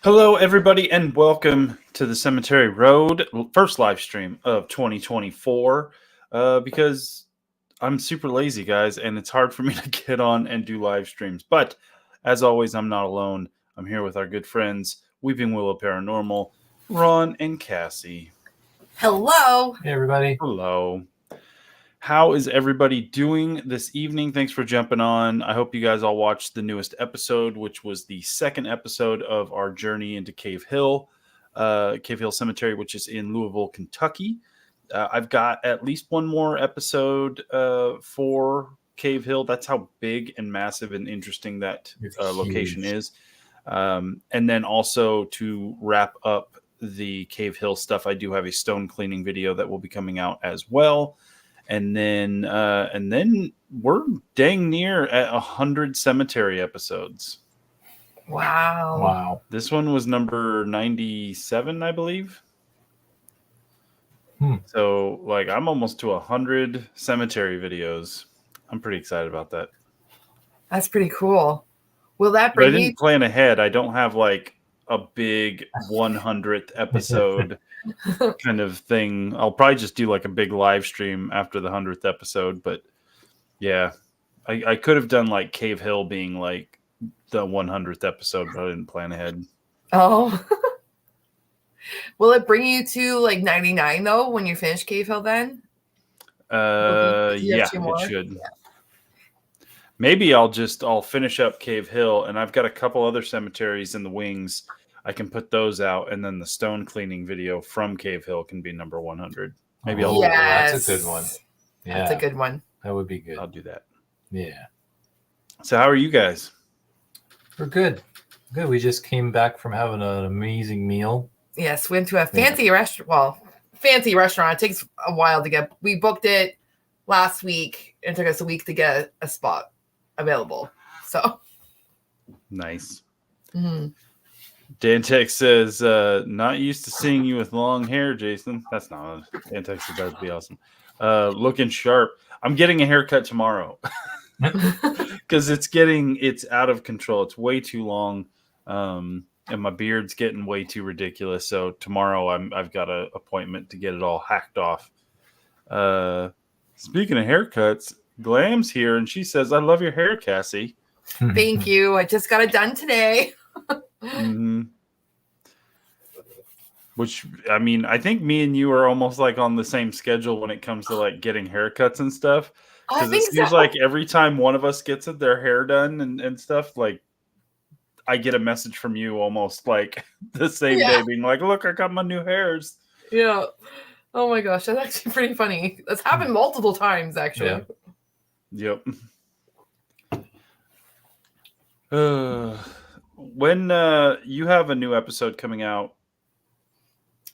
Hello, everybody, and welcome to the Cemetery Road first live stream of 2024. Because I'm super lazy, guys, and it's hard for me to get on and do live streams. But as always, I'm not alone. I'm here with our good friends, Weeping Willow Paranormal, Ron and Cassie. Hello. Hey, everybody. Hello. How is everybody doing this evening? Thanks for jumping on. I hope you guys all watched the newest episode, which was the second episode of our journey into Cave Hill Cemetery, which is in Louisville, Kentucky. I've got at least one more episode for Cave Hill. That's how big and massive and interesting that location is. And then also to wrap up the Cave Hill stuff, I do have a stone cleaning video that will be coming out as well. And then we're dang near at 100 cemetery episodes. Wow. This one was number 97, I believe. So, I'm almost to 100 cemetery videos. I'm pretty excited about that. That's pretty cool. Will that But I bring you? didn't plan ahead. I don't have a big 100th episode kind of thing. I'll probably just do a big live stream after the 100th episode. But yeah, I could have done Cave Hill being the 100th episode, but I didn't plan ahead. Oh. Will it bring you to 99 though when you finish Cave Hill then? Yeah, it should. Yeah. Maybe I'll finish up Cave Hill, and I've got a couple other cemeteries in the wings. I can put those out, and then the stone cleaning video from Cave Hill can be number 100. Maybe I'll. Yes. That's a good one. Yeah, that's a good one. That would be good. I'll do that. Yeah. So, how are you guys? We're good. Good. We just came back from having an amazing meal. Yes, went to a fancy restaurant. Well, fancy restaurant. It takes a while to get. We booked it last week. It took us a week to get a spot available. So nice. Mm-hmm. Dantex says, not used to seeing you with long hair, Jason. That's not Dantex says that'd be awesome. Looking sharp. I'm getting a haircut tomorrow because it's out of control. It's way too long. And my beard's getting way too ridiculous. So tomorrow I've got an appointment to get it all hacked off. Speaking of haircuts, Glam's here and she says, I love your hair, Cassie. Thank you. I just got it done today. Mm-hmm. Which, I mean, I think me and you are almost on the same schedule when it comes to getting haircuts and stuff. Because it seems like every time one of us gets their hair done and stuff, I get a message from you almost the same day being look, I got my new hairs. Yeah. Oh my gosh, that's actually pretty funny. That's happened multiple times, actually. Yeah. Yep. When you have a new episode coming out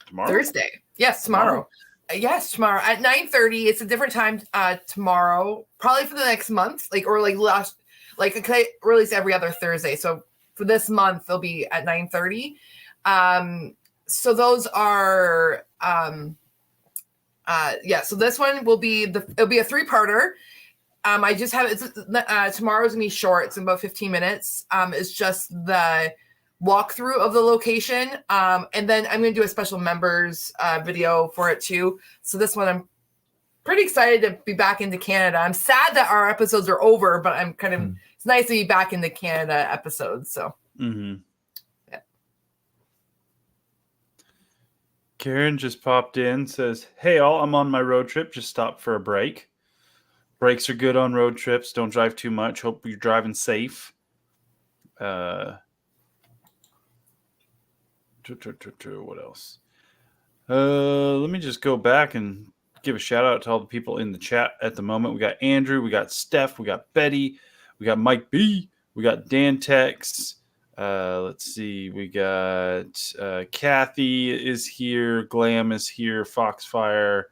tomorrow? Thursday. Yes, tomorrow. Yes, tomorrow at 9:30. It's a different time tomorrow. Probably for the next month, last I release every other Thursday. So for this month, they'll be at 9:30. So those are so this one will be it'll be a 3-parter. I just have tomorrow's gonna be short. It's about 15 minutes. It's just the walkthrough of the location. And then I'm gonna do a special members video for it too. So this one I'm pretty excited to be back into Canada. I'm sad that our episodes are over, but I'm kind of it's nice to be back in the Canada episodes. So yeah. Karen just popped in, says, hey all, I'm on my road trip, just stopped for a break. Brakes are good on road trips. Don't drive too much. Hope you're driving safe. What else? Let me just go back and give a shout out to all the people in the chat at the moment. We got Andrew, we got Steph, we got Betty, we got Mike B, we got Dantex. Let's see, we got Kathy is here, Glam is here, Foxfire.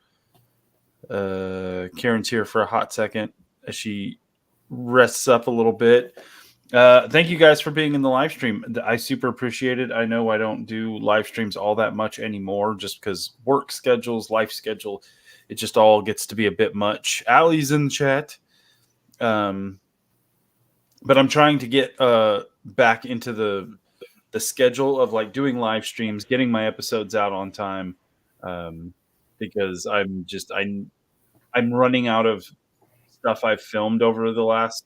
Karen's here for a hot second as she rests up a little bit. Thank you guys for being in the live stream. I super appreciate it. I know I don't do live streams all that much anymore just because work schedules, life schedule, it just all gets to be a bit much. Allie's in the chat. But I'm trying to get back into the the schedule of like doing live streams, getting my episodes out on time, because I'm running out of stuff I've filmed over the last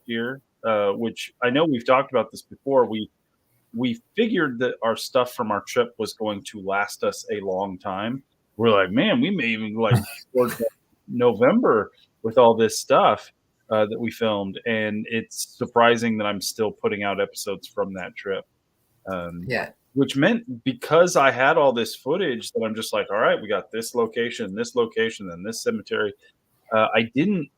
year, which I know we've talked about this before. We figured that our stuff from our trip was going to last us a long time. We're like, man, we may even like towards November with all this stuff that we filmed, and it's surprising that I'm still putting out episodes from that trip. Yeah. Which meant because I had all this footage that I'm just like, all right, we got this location, and this cemetery. I didn't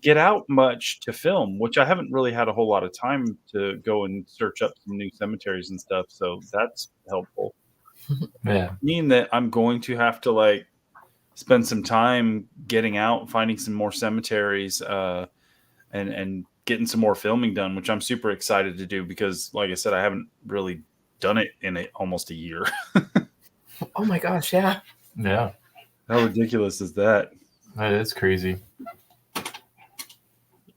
get out much to film, which I haven't really had a whole lot of time to go and search up some new cemeteries and stuff. So that's helpful. Yeah. Mean that I'm going to have to like spend some time getting out, finding some more cemeteries, and getting some more filming done, which I'm super excited to do because, like I said, I haven't really done it in almost a year. Oh my gosh, yeah. Yeah. How ridiculous is that? That is crazy.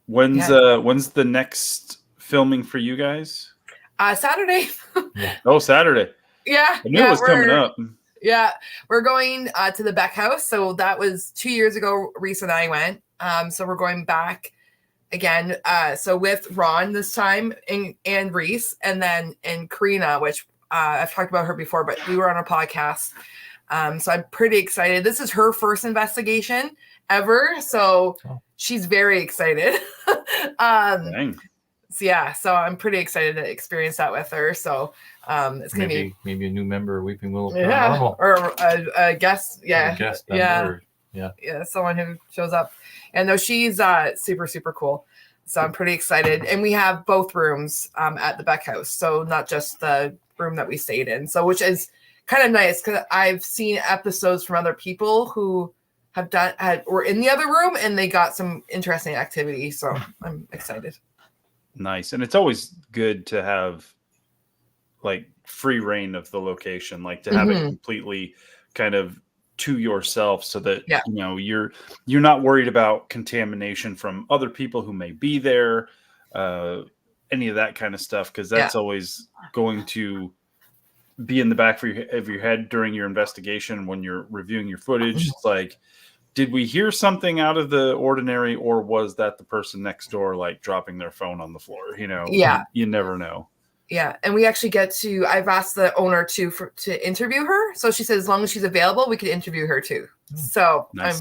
When's the next filming for you guys? Saturday. Oh, Saturday. Yeah. I knew it was coming up. Yeah. We're going to the Beck House. So that was 2 years ago, Reese and I went. So we're going back again. So with Ron this time and Reese, and then in Karina, which I've talked about her before, but we were on a podcast. So I'm pretty excited. This is her first investigation ever. So she's very excited. Dang. So yeah, so I'm pretty excited to experience that with her. So it's gonna be maybe a new member of Weeping Willow Paranormal, or a guest, member, someone who shows up. And no, she's super, super cool. So I'm pretty excited. And we have both rooms at the Beck House, so not just the room that we stayed in. So which is kind of nice because I've seen episodes from other people who have were in the other room and they got some interesting activity. So I'm excited. Nice. And it's always good to have like free reign of the location, like to have it completely kind of to yourself so that you know you're not worried about contamination from other people who may be there, any of that kind of stuff, because that's always going to be in the back of your head during your investigation when you're reviewing your footage. It's like, did we hear something out of the ordinary, or was that the person next door like dropping their phone on the floor? You know, you never know. Yeah, and we actually get to. I've asked the owner to interview her, so she said as long as she's available, we could interview her too. So nice.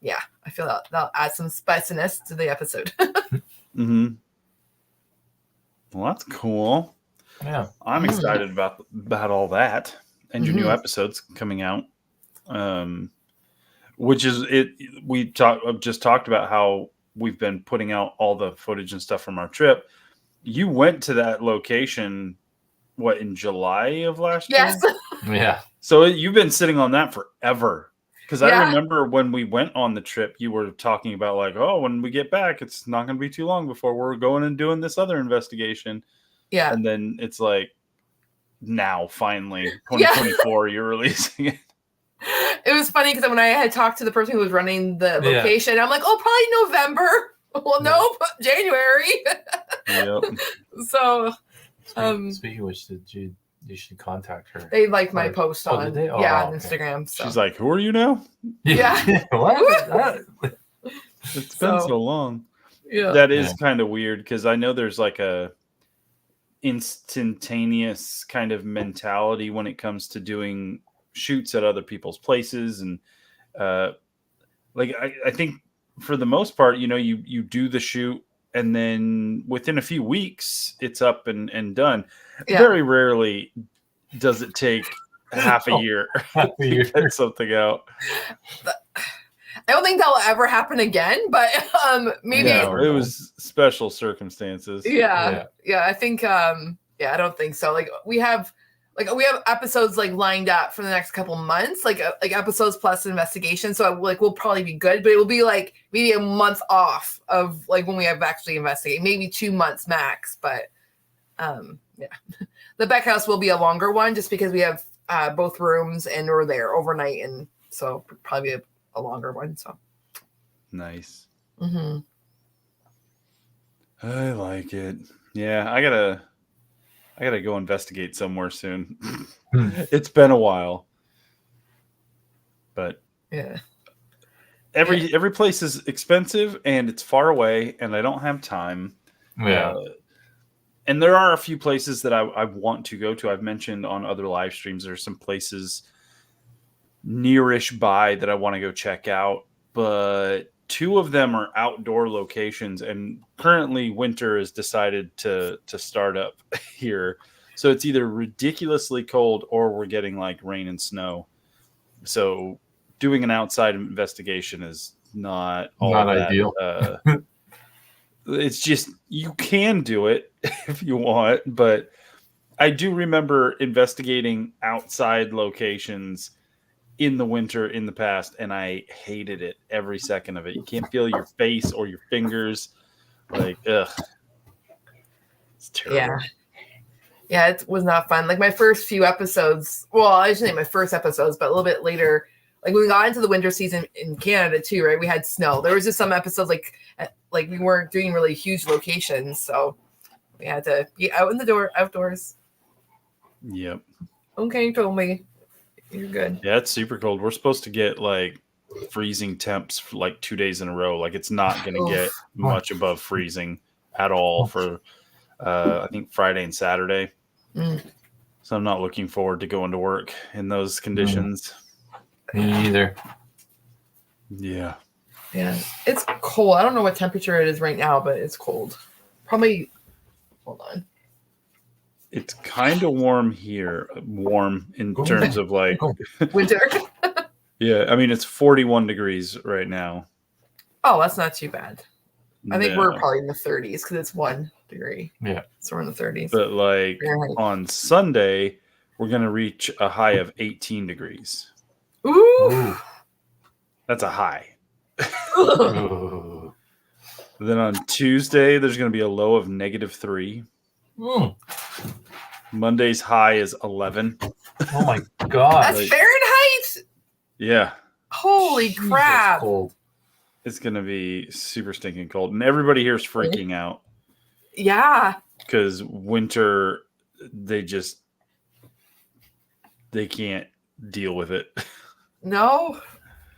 I feel that'll add some spiciness to the episode. Well, that's cool. Yeah, I'm excited about all that and your new episodes coming out. Which is it. We just talked about how we've been putting out all the footage and stuff from our trip. You went to that location, what, in July of last year? Yes. Yeah. So you've been sitting on that forever. Because I remember when we went on the trip, you were talking about like, oh, when we get back, it's not going to be too long before we're going and doing this other investigation. Yeah. And then it's like, now, finally, 2024, you're releasing it. It was funny because when I had talked to the person who was running the location, I'm like, oh, probably November. Well, no, January. Yep. So, speaking of which, you should contact her. They liked my post on, did they? on Instagram. So. She's like, who are you now? Yeah. What? It's been so long. Yeah. That is kind of weird because I know there's like a instantaneous kind of mentality when it comes to doing shoots at other people's places. And like, I think for the most part, you know, you do the shoot and then within a few weeks it's up and done. Yeah. Very rarely does it take half a year to get something out. I don't think that'll ever happen again, but maybe it was special circumstances. Yeah. I think I don't think so. Like we have episodes like lined up for the next couple months, like episodes plus investigation. So we'll probably be good, but it will be like maybe a month off of like when we have actually investigated, maybe 2 months max. But the Beck House will be a longer one just because we have both rooms and we're there overnight, and so probably a longer one. So nice. Mm-hmm. I like it. Yeah, I gotta I gotta go investigate somewhere soon. Hmm. It's been a while, but Yeah. every place is expensive and it's far away, and I don't have time. Yeah. And there are a few places that I want to go to. I've mentioned on other live streams there's some places nearish by that I want to go check out, but two of them are outdoor locations, and currently winter has decided to start up here. So it's either ridiculously cold or we're getting like rain and snow. So doing an outside investigation is not all Not that ideal. it's just you can do it if you want, but I do remember investigating outside locations in the winter in the past, and I hated it every second of it. You can't feel your face or your fingers. Like, ugh. It's terrible. Yeah. Yeah, it was not fun. Like my first few episodes, well, I shouldn't say my first episodes, but a little bit later, like when we got into the winter season in Canada too, right? We had snow. There was just some episodes like we weren't doing really huge locations, so we had to be outdoors. Yep. Okay, you told me. You're good. Yeah, it's super cold. We're supposed to get like freezing temps for like 2 days in a row. Like it's not going to get much above freezing at all for I think Friday and Saturday. So I'm not looking forward to going to work in those conditions. Me either. Yeah. Yeah, it's cold. I don't know what temperature it is right now, but it's cold. Probably. Hold on. It's kind of warm here. Warm in terms of like winter. Yeah, I mean it's 41 degrees right now. Oh, that's not too bad. I think we're probably in the 30s because it's 1 degree. Yeah. So we're in the 30s. But like on Sunday, we're going to reach a high of 18 degrees. Ooh. That's a high. Then on Tuesday, there's going to be a low of -3. Monday's high is 11. Oh my God. That's Fahrenheit? Yeah. Holy crap. Cold. It's going to be super stinking cold. And everybody here is freaking out. Yeah. Because winter, they can't deal with it. No.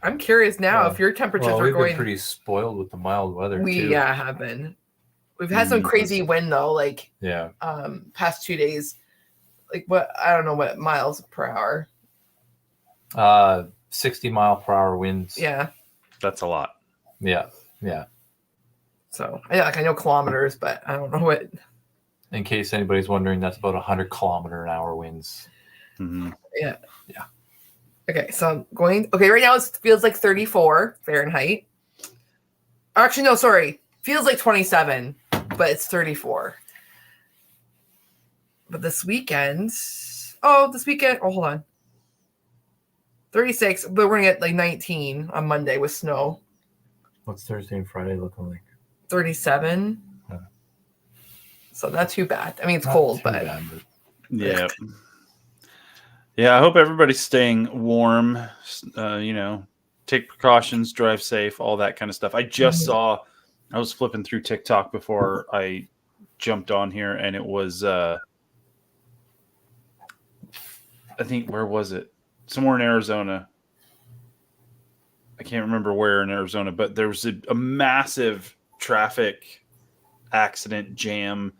I'm curious now if your temperatures are we've going. Been pretty spoiled with the mild weather. We too. have been. We've had some crazy wind though, like past 2 days. Like what? I don't know what miles per hour. 60 mile per hour winds. Yeah. That's a lot. Yeah. So I know kilometers, but I don't know what. In case anybody's wondering, that's about 100-kilometer-an-hour winds. Mm-hmm. Yeah. Okay, so I'm going. Okay, right now it feels like 34 Fahrenheit. Actually, no, sorry. Feels like 27, but it's 34. But this weekend. Oh, hold on. 36, but we're going to get like 19 on Monday with snow. What's Thursday and Friday looking like? 37. Huh. So not too bad. I mean, it's cold, but. Yeah. Yeah, I hope everybody's staying warm. Take precautions, drive safe, all that kind of stuff. I just saw, I was flipping through TikTok before I jumped on here, and it was, I think, where was it? Somewhere in Arizona. I can't remember where in Arizona, but there was a massive traffic accident jam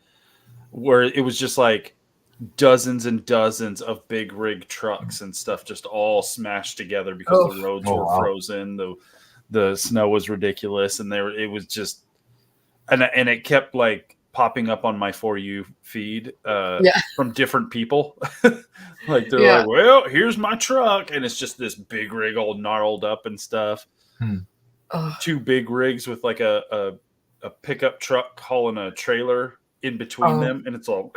where it was just like dozens and dozens of big rig trucks and stuff just all smashed together because the roads were frozen. The snow was ridiculous, and it was just, and it kept like popping up on my For You feed from different people. Like they're like, well, here's my truck, and it's just this big rig all gnarled up and stuff. 2 big rigs with like a pickup truck hauling a trailer in between them, and it's all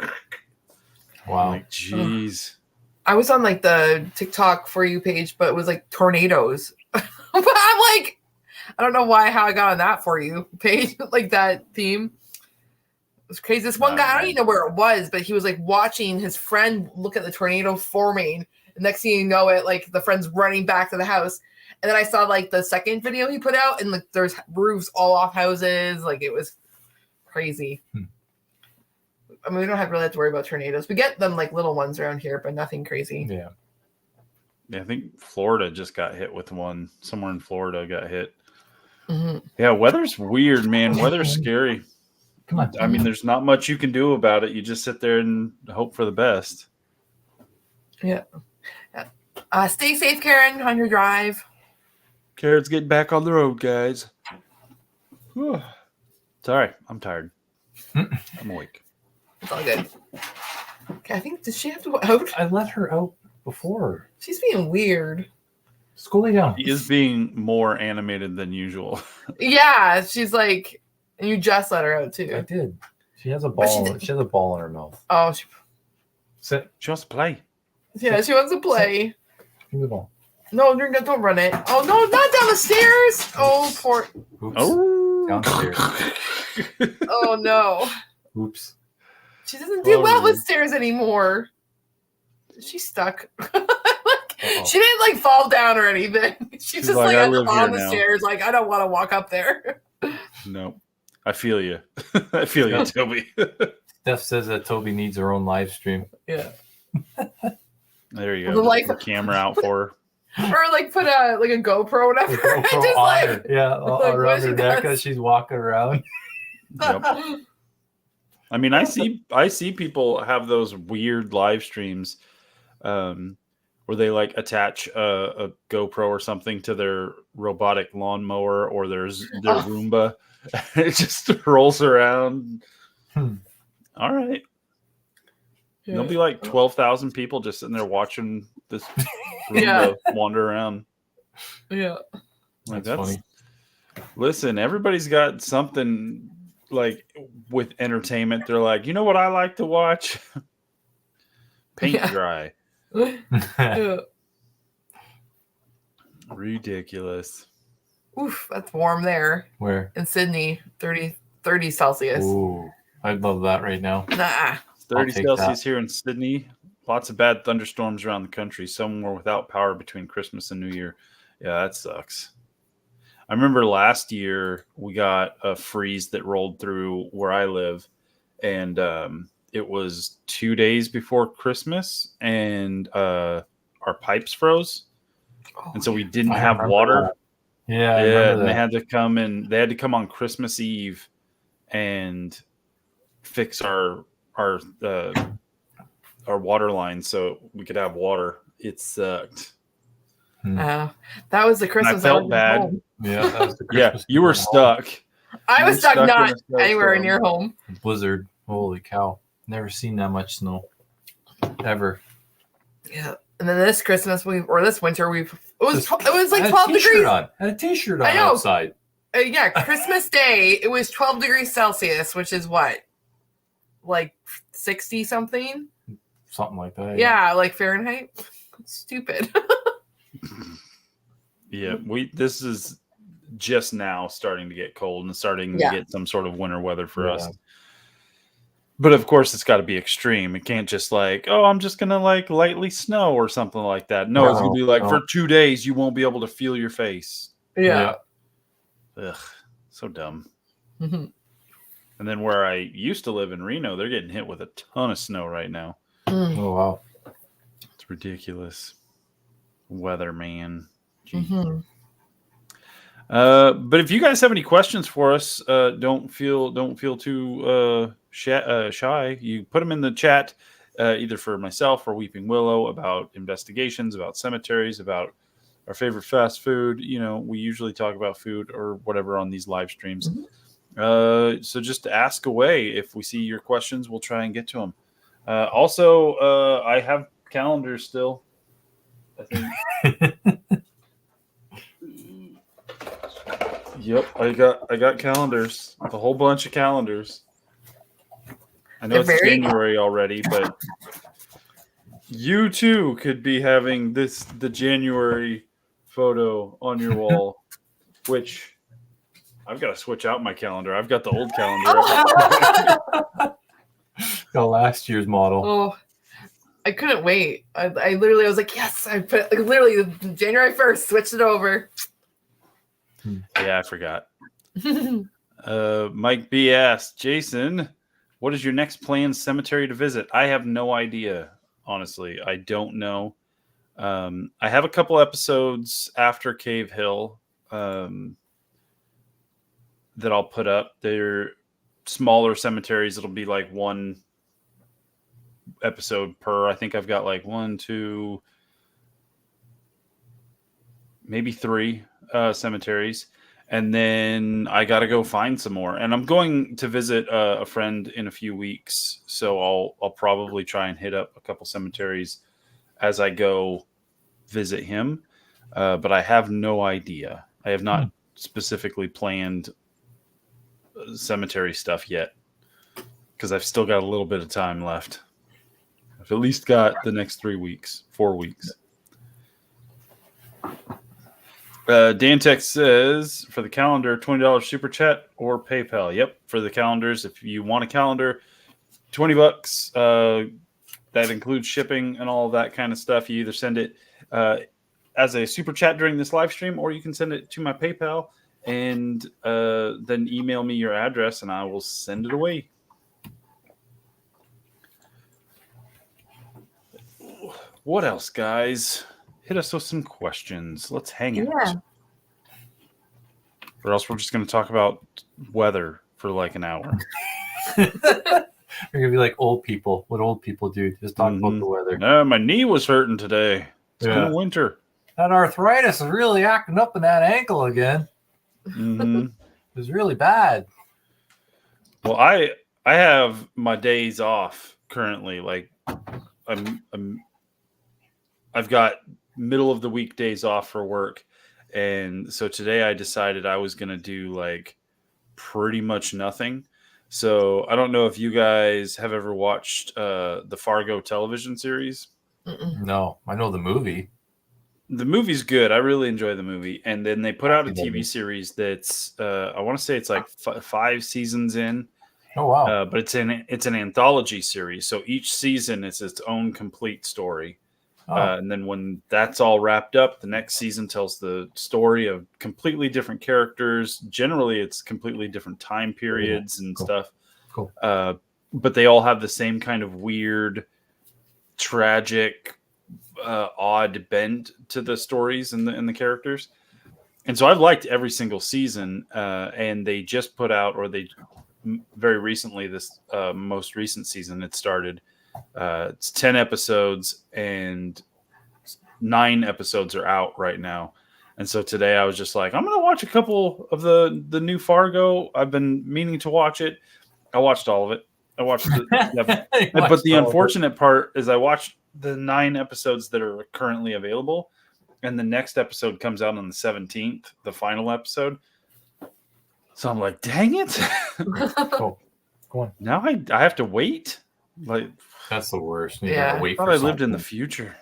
wow. Like, jeez. I was on like the TikTok For You page, but it was like tornadoes. But I'm like, I don't know how I got on that For You page, like that theme. It was crazy. This one guy, I don't even know where it was, but he was like watching his friend look at the tornado forming. The next thing you know it, like the friend's running back to the house. And then I saw like the second video he put out, and like there's roofs all off houses. Like it was crazy. I mean, we don't really have to worry about tornadoes. We get them like little ones around here, but nothing crazy. Yeah. Yeah, I think Florida just got hit with one. Somewhere in Florida got hit. Mm-hmm. Yeah, weather's weird, man. Weather's scary. Come on. I mean, there's not much you can do about it. You just sit there and hope for the best. Yeah. Stay safe, Karen, on your drive. Karen's getting back on the road, guys. Whew. Sorry, I'm tired. I'm awake. It's all good. Okay, I think, does she have to go out? I let her out before. She's being weird. Schooling down. He is being more animated than usual. Yeah, she's like, and you just let her out I too. did. She has a But ball. She has a ball in her mouth. Oh, Sit. Just play. yeah, she wants to play. Give me the ball. No, don't run it. Oh no, not down the stairs. Oh, poor. Oops. Oh, Downstairs. Oh no. Oops. She doesn't do well really? with stairs anymore. She's stuck. Uh-oh. She didn't like fall down or anything. She's just like, like "I at the live bottom of here the now." stairs. Like, I don't want to walk up there. No. I feel you. I feel you, Toby. Steph says that Toby needs her own live stream. Yeah. There you The go. life- The camera out for her. Or like put a GoPro or whatever. GoPro Just on like, her. Yeah, like, around what her she neck does. as she's walking around. Yep. I mean, I see people have those weird live streams where they like attach a GoPro or something to their robotic lawnmower or their Roomba. It just rolls around. All right. Yeah. There'll be like 12,000 people just sitting there watching this Yeah. Roomba wander around. Yeah. Like That's funny. Listen, everybody's got something like with entertainment. They're like, you know what I like to watch? Paint Yeah. dry. Yeah. Ridiculous. Oof, that's warm there Where? in Sydney. 30 Celsius. Ooh, I'd love that right now. Nah. It's 30 take Celsius that. here in Sydney. Lots of bad thunderstorms around the country. Some were without power between Christmas and New Year. Yeah, that sucks. I remember last year we got a freeze that rolled through where I live, and it was 2 days before Christmas, and our pipes froze, and so we didn't I have remember water. that. Yeah, I Yeah, remember and they that. had to come on Christmas Eve and fix our water line so we could have water. It sucked. That was the Christmas felt was bad. home. Yeah, that was the Yeah, Christmas you were season. stuck. I You was were stuck stuck in not a snowstorm. anywhere near home. Blizzard. Holy cow! Never seen that much snow. Ever. Yeah. And then this Christmas this winter it was I like had 12 a t-shirt degrees. on. I had a t-shirt I on know. outside. Yeah, Christmas Day, it was 12 degrees Celsius, which is what? Like 60 something? Something like that. Yeah, like Fahrenheit. Stupid. Yeah, this is just now starting to get cold and starting Yeah. to get some sort of winter weather for Yeah. us. But of course, it's got to be extreme. It can't just like, oh, I'm just gonna like lightly snow or something like that. No, it's gonna be like No. for 2 days you won't be able to feel your face. Yeah. Ugh, so dumb. Mm-hmm. And then where I used to live in Reno, they're getting hit with a ton of snow right now. Oh wow. It's ridiculous. Weather, man. Gee. Mm-hmm. But if you guys have any questions for us, don't feel too shy. You put them in the chat, either for myself or Weeping Willow, about investigations, about cemeteries, about our favorite fast food. You know, we usually talk about food or whatever on these live streams. Mm-hmm. So just ask away. If we see your questions, we'll try and get to them. Also, I have calendars still, I think. Yep, I got calendars. A whole bunch of calendars. I know They're it's very- January already, but you too could be having the January photo on your wall, which I've got to switch out my calendar. I've got the old calendar. The last year's model. Oh, I couldn't wait. I literally was like, yes, I put like, literally January 1st, switched it over. Yeah, I forgot. Mike B asked, Jason, What is your next planned cemetery to visit? I have no idea, honestly. I don't know. I have a couple episodes after Cave Hill that I'll put up. They're smaller cemeteries. It'll be like one episode per. I think I've got like 1, 2, maybe 3 cemeteries. And then I got to go find some more. And I'm going to visit a friend in a few weeks. So I'll probably try and hit up a couple cemeteries as I go visit him. But I have no idea. I have not specifically planned cemetery stuff yet because I've still got a little bit of time left. I've at least got the next 4 weeks. Dantech says for the calendar, $20 super chat or PayPal. Yep, for the calendars. If you want a calendar, $20. That includes shipping and all of that kind of stuff. You either send it as a super chat during this live stream, or you can send it to my PayPal and then email me your address, and I will send it away. What else, guys? Hit us with some questions. Let's hang out. Or else we're just going to talk about weather for like an hour. We're going to be like old people. What old people do. Just talk about the weather. No, my knee was hurting today. It's been winter. That arthritis is really acting up in that ankle again. Mm-hmm. It was really bad. Well, I have my days off currently. Like I've got middle of the week days off for work. And so today I decided I was going to do like pretty much nothing. So I don't know if you guys have ever watched the Fargo television series. No, I know the movie. The movie's good. I really enjoy the movie. And then they put out a TV series that's, I want to say it's like 5 seasons in. Oh, wow. But it's an anthology series. So each season is its own complete story. And then when that's all wrapped up, the next season tells the story of completely different characters. Generally, it's completely different time periods and stuff. Cool. But they all have the same kind of weird, tragic, odd bent to the stories and the characters. And so I've liked every single season. And they just put out, or they very recently, this most recent season, it started. It's 10 episodes and 9 episodes are out right now. And so today I was just like, I'm going to watch a couple of the new Fargo. I've been meaning to watch it. I watched all of it. I watched but the unfortunate part is I watched the 9 episodes that are currently available. And the next episode comes out on the 17th, the final episode. So I'm like, dang it. Cool. Go on. Now I have to wait. Like, that's the worst. Yeah. I thought I lived in the future.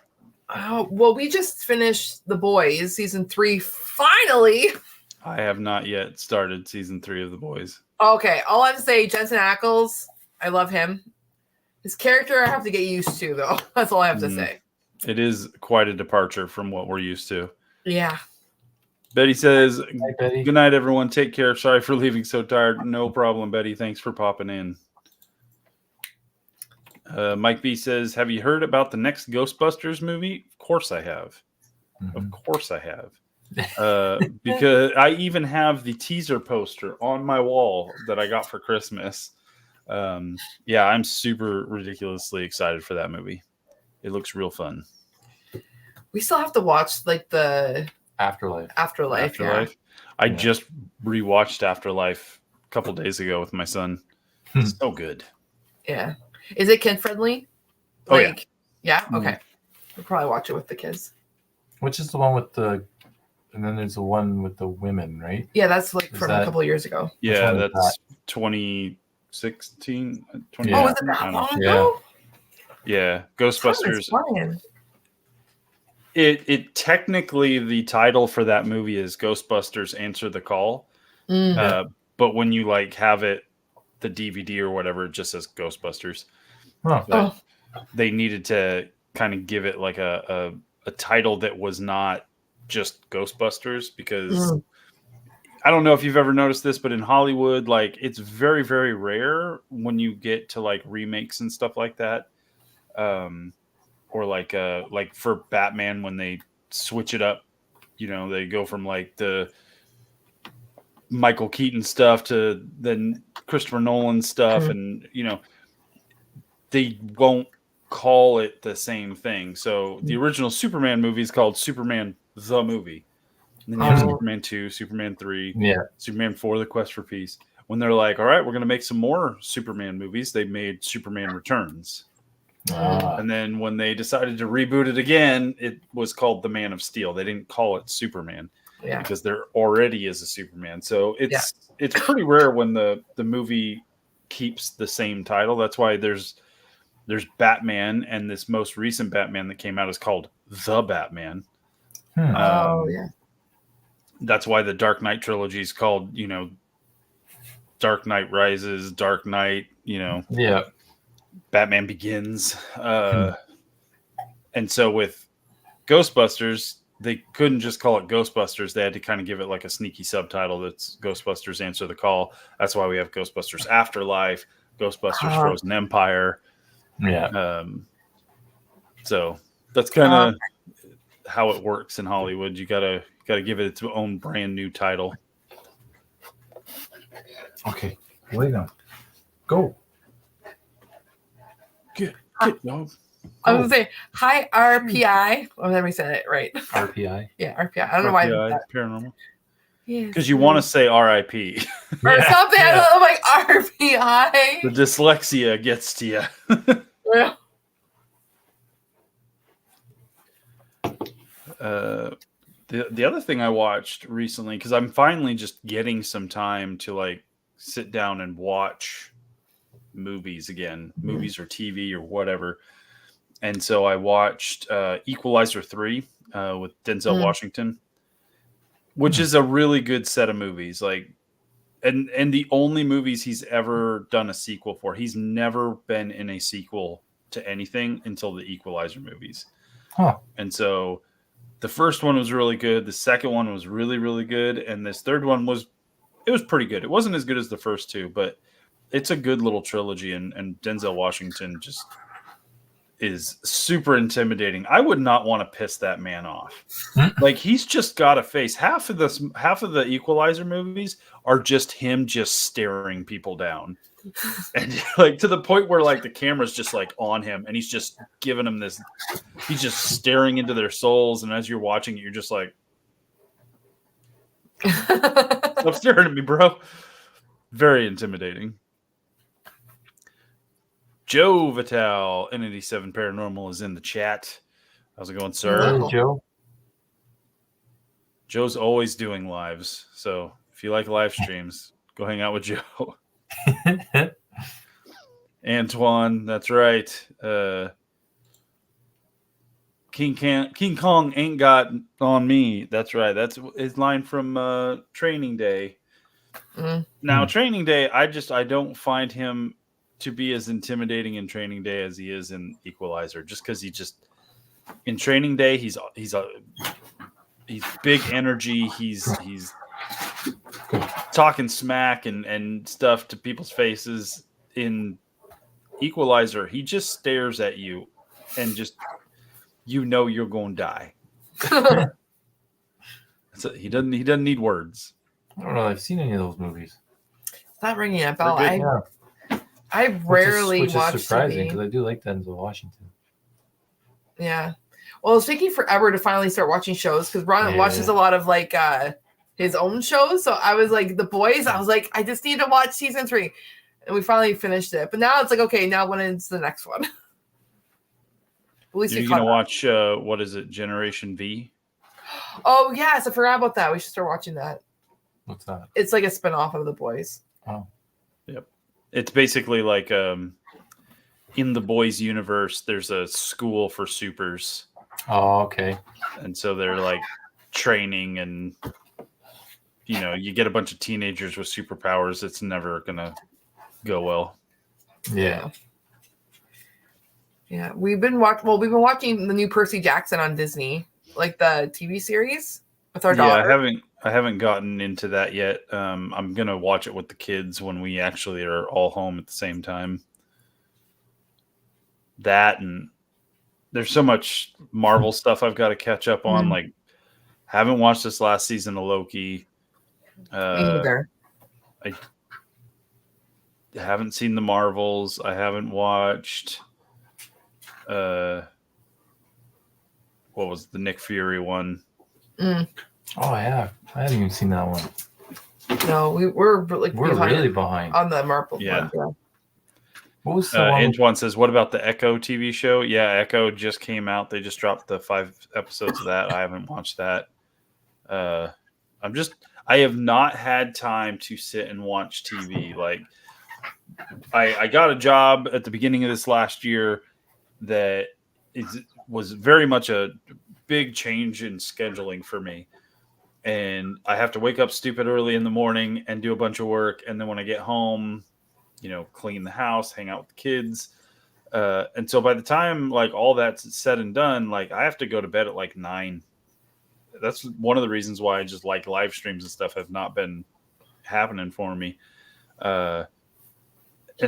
Well, we just finished The Boys season 3. Finally. I have not yet started season 3 of The Boys. Okay. All I have to say, Jensen Ackles, I love him. His character, I have to get used to, though. That's all I have to say. It is quite a departure from what we're used to. Yeah. Betty says, Hi, Betty. Good night, everyone. Take care. Sorry for leaving so tired. No problem, Betty. Thanks for popping in. Mike B says, have you heard about the next Ghostbusters movie? Of course I have. Of course I have. Because I even have the teaser poster on my wall that I got for Christmas. Yeah, I'm super ridiculously excited for that movie. It looks real fun. We still have to watch like the Afterlife. Yeah. I just rewatched Afterlife a couple days ago with my son. It's so good. Yeah. Is it kid friendly? Oh, yeah. Yeah? Okay. We'll probably watch it with the kids. Which is the one with the, and then there's the one with the women, right? Yeah, that's like from a couple of years ago. Yeah, that's 2016. Oh, was it that long ago? Yeah. Ghostbusters. It technically, the title for that movie is Ghostbusters Answer the Call. But when you like have it, the DVD or whatever, it just says Ghostbusters. They needed to kind of give it like a title that was not just Ghostbusters, because I don't know if you've ever noticed this, but in Hollywood, like it's very, very rare when you get to like remakes and stuff like that. Or like for Batman when they switch it up, they go from like the Michael Keaton stuff to then Christopher Nolan stuff, and they won't call it the same thing. So the original Superman movie is called Superman the Movie. And then you have Superman 2, Superman 3, Superman 4, The Quest for Peace. When they're like, all right, we're going to make some more Superman movies, they made Superman Returns. And then when they decided to reboot it again, it was called The Man of Steel. They didn't call it Superman because there already is a Superman. So it's pretty rare when the movie keeps the same title. That's why there's Batman, and this most recent Batman that came out is called The Batman. That's why the Dark Knight trilogy is called, Dark Knight Rises, Dark Knight, Batman Begins. And so with Ghostbusters, they couldn't just call it Ghostbusters. They had to kind of give it like a sneaky subtitle that's Ghostbusters Answer the Call. That's why we have Ghostbusters Afterlife, Ghostbusters Frozen Empire. So that's kind of how it works in Hollywood. You gotta give it its own brand new title. Okay, wait on. Go. Get no. I was gonna say hi RPI. Oh, let me say it right. RPI. Yeah, RPI. I don't know why. Paranormal. Yeah. Because you want to say RIP. Or something. I don't know, like RPI. The dyslexia gets to you. Yeah. The other thing I watched recently, because I'm finally just getting some time to like sit down and watch movies again, movies or TV or whatever. And so I watched Equalizer 3 with Denzel Washington, which is a really good set of movies. Like, and the only movies he's ever done a sequel for. He's never been in a sequel to anything until the Equalizer movies. And so the first one was really good. The second one was really, really good. And this third one was pretty good. It wasn't as good as the first two, but it's a good little trilogy. And Denzel Washington just is super intimidating. I would not want to piss that man off. Like, he's just got a face. Half of the Equalizer movies are just him just staring people down. And like to the point where like the camera's just like on him and he's just giving them this, he's just staring into their souls, and as you're watching it, you're just like, stop staring at me, bro. Very intimidating. Joe Vital, N87 Paranormal, is in the chat. How's it going, sir? Hey, Joe. Joe's always doing lives, so if you like live streams, go hang out with Joe. Antoine, that's right. King Kong ain't got on me. That's right. That's his line from Training Day. Now, Training Day, I don't find him to be as intimidating in Training Day as he is in Equalizer, just because in Training Day he's big energy. He's talking smack and stuff to people's faces. In Equalizer, he just stares at you and just you're going to die. So he doesn't need words. I don't know. I've seen any of those movies. It's not ringing a bell. I Which rarely is watch surprising TV. because I do like Denzel Washington. Yeah. Well, it's taking forever to finally start watching shows because Ron watches a lot of like his own shows. So I was like, The Boys, I was like, I just need to watch season 3. And we finally finished it. But now it's like, okay, now when is the next one? At least you're going to watch, what is it, Generation V? Oh, yes. I forgot about that. We should start watching that. What's that? It's like a spinoff of The Boys. Oh. Yep. It's basically like in The Boys universe, there's a school for supers. Oh, okay. And so they're like training and, you get a bunch of teenagers with superpowers. It's never going to go well. Yeah. Yeah. We've been watching the new Percy Jackson on Disney, like the TV series. with our Yeah, daughter. I haven't gotten into that yet. I'm gonna watch it with the kids when we actually are all home at the same time. That, and there's so much Marvel stuff I've got to catch up on. Mhm. Like, haven't watched this last season of Loki. Me either. I haven't seen the Marvels. I haven't watched what was the Nick Fury one? Oh yeah, I haven't even seen that one. No, we're like We're really behind on the Marvel Yeah. one. Yeah. What was the one? Antoine says, "What about the Echo TV show?" Yeah, Echo just came out. They just dropped the 5 episodes of that. I haven't watched that. I have not had time to sit and watch TV. Like, I got a job at the beginning of this last year that was very much a big change in scheduling for me. And I have to wake up stupid early in the morning and do a bunch of work. And then when I get home, clean the house, hang out with the kids. And so by the time like all that's said and done, like I have to go to bed at like 9. That's one of the reasons why I just like live streams and stuff have not been happening for me. And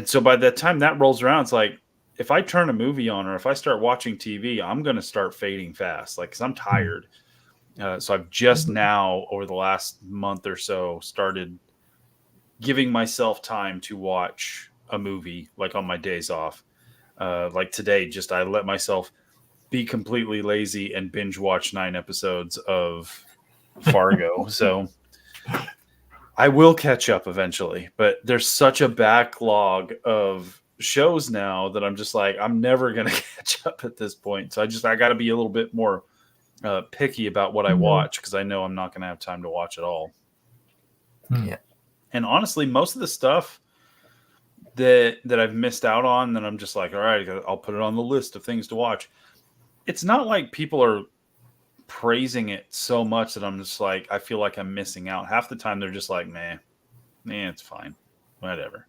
so by the time that rolls around, it's like, if I turn a movie on or if I start watching TV, I'm going to start fading fast. Like, 'cause I'm tired. So I've just now over the last month or so started giving myself time to watch a movie like on my days off. Like today, I let myself be completely lazy and binge watch 9 episodes of Fargo. So I will catch up eventually, but there's such a backlog of shows now that I'm just like, I'm never going to catch up at this point. So I got to be a little bit more picky about what I watch, because I know I'm not going to have time to watch it all. Yeah. And honestly, most of the stuff that I've missed out on, that I'm just like, all right, I'll put it on the list of things to watch. It's not like people are praising it so much that I'm just like, I feel like I'm missing out. Half the time they're just like, nah, it's fine, whatever.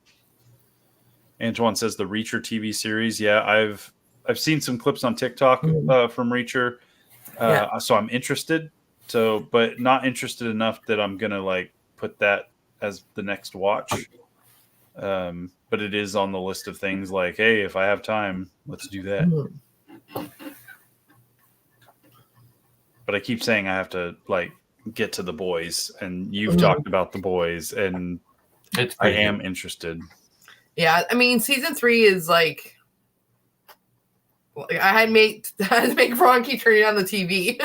Antoine says the Reacher TV series. Yeah, I've seen some clips on TikTok from Reacher. So I'm interested. So, but not interested enough that I'm gonna like put that as the next watch. But it is on the list of things like, hey, if I have time, let's do that. But I keep saying I have to like get to The Boys, and you've talked about The Boys, and I am interested. Yeah, I mean, season 3 is like I had to make Ron keep turning on the TV.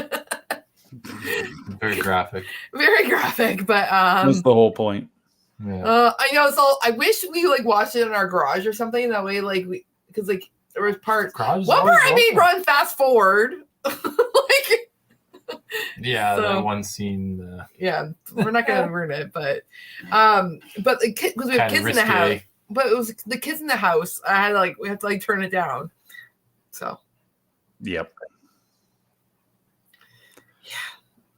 Very graphic. Very graphic, but that's the whole point. Yeah. I know. So I wish we like watched it in our garage or something. That way, like because like there was parts. One part I made Ron fast forward. Like, yeah, that one scene. Yeah, we're not gonna ruin it, but the kid, because we have kids in the house. But it was the kids in the house. I had we have to turn it down. So. Yep. Yeah.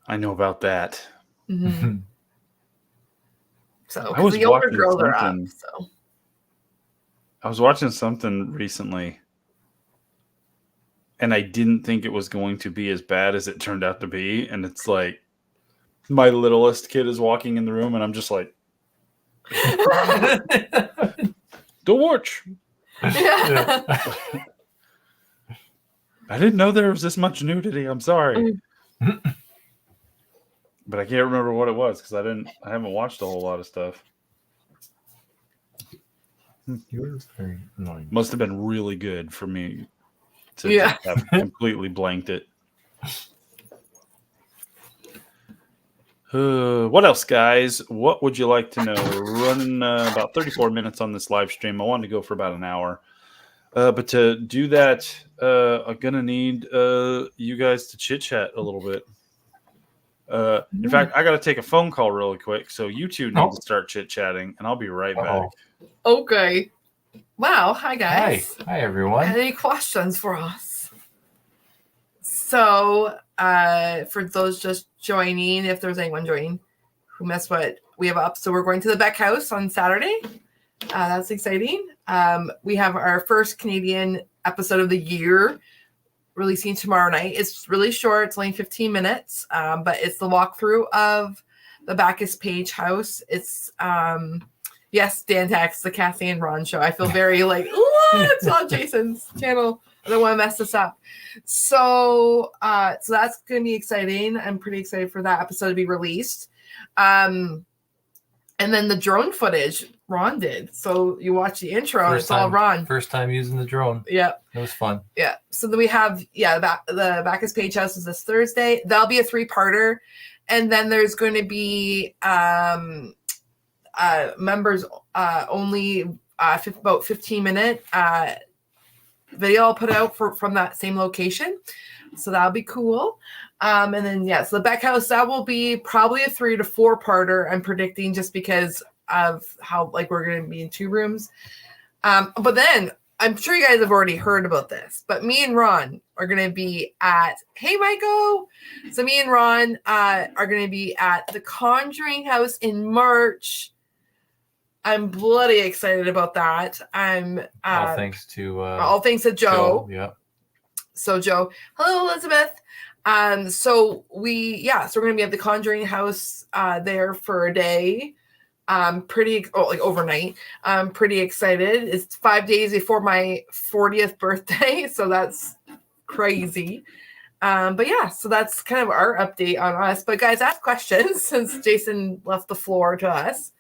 I know about that. Mm-hmm. So I was the older girls something. are up. So I was watching something recently, and I didn't think it was going to be as bad as it turned out to be. And it's like my littlest kid is walking in the room, and I'm just like, don't watch. Yeah. I didn't know there was this much nudity. I'm sorry. But I can't remember what it was because I haven't watched a whole lot of stuff. You were very annoying. Must have been really good for me to just have completely blanked it. What else, guys? What would you like to know? We're running about 34 minutes on this live stream. I wanted to go for about an hour. But to do that, I'm going to need you guys to chit-chat a little bit. In fact, I got to take a phone call really quick. So you two need to start chit-chatting, and I'll be right back. Okay. Wow. Hi, guys. Hi, everyone. Any questions for us? So, for those just joining, if there's anyone joining who missed what we have up, so we're going to the Beck House on Saturday. That's exciting. We have our first Canadian episode of the year releasing tomorrow night. It's really short. It's only 15 minutes, but it's the walkthrough of the Bacchus Page house. It's yes, Dan Tax, the Kathy and Ron show. I feel very like, it's on Jason's channel. I don't want to mess this up. So that's going to be exciting. I'm pretty excited for that episode to be released. And then the drone footage Ron did. So you watch the intro, and it's all Ron. First time using the drone. Yeah. It was fun. Yeah. So then we have, the Bacchus Page House is this Thursday. That'll be a 3-parter. And then there's going to be members only about 15-minute video I'll put out from that same location. So that'll be cool. And then, so the Beck House, that will be probably a 3 to 4-parter, I'm predicting, just because of how, like, we're going to be in 2 rooms. But then, I'm sure you guys have already heard about this, but me and Ron are going to be at, hey, Michael. So me and Ron are going to be at the Conjuring House in March. I'm bloody excited about that. I'm all thanks to Joe. Yeah. So Joe, hello Elizabeth. So we're gonna be at the Conjuring House there for a day. Overnight. I'm pretty excited. It's 5 days before my 40th birthday, so that's crazy. So that's kind of our update on us. But guys, ask questions since Jason left the floor to us.